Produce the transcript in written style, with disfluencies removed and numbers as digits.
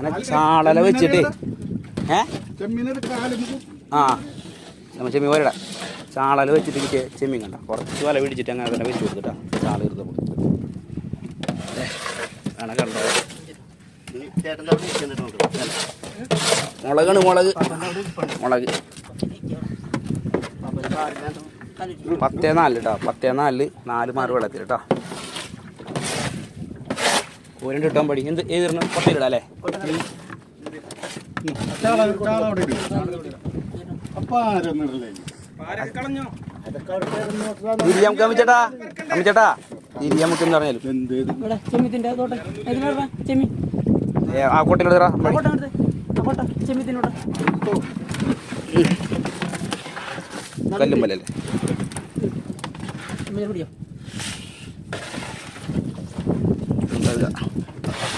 അങ്ങനെ ചാളല വെച്ചിട്ട് ആ ചെമ്മീൻ പോരടാ ചാളല വെച്ചിട്ട് എനിക്ക് ചെമ്മീൻ കണ്ട കുറച്ച് വല പിടിച്ചിട്ട് അങ്ങനെ തന്നെ വെച്ച് കൊടുത്തിട്ടാ ചാള ഇരുന്നപ്പോൾ അങ്ങനെ കണ്ടോ മുളകാണ് മുളക് 10-4 കേട്ടോ 10-4 4 മാറ് വെള്ളത്തിൽ കേട്ടോ കോരണ്ട് കിട്ടാൻ പടി എന്ത് ഏതിരുന്നു കൊട്ടയിലിടാം അല്ലേ കമ്മിച്ചേട്ടാ നമുക്ക് പറഞ്ഞാലും ആ കൊട്ടയിലെടുത്തറാ കല്ലും പല്ലേ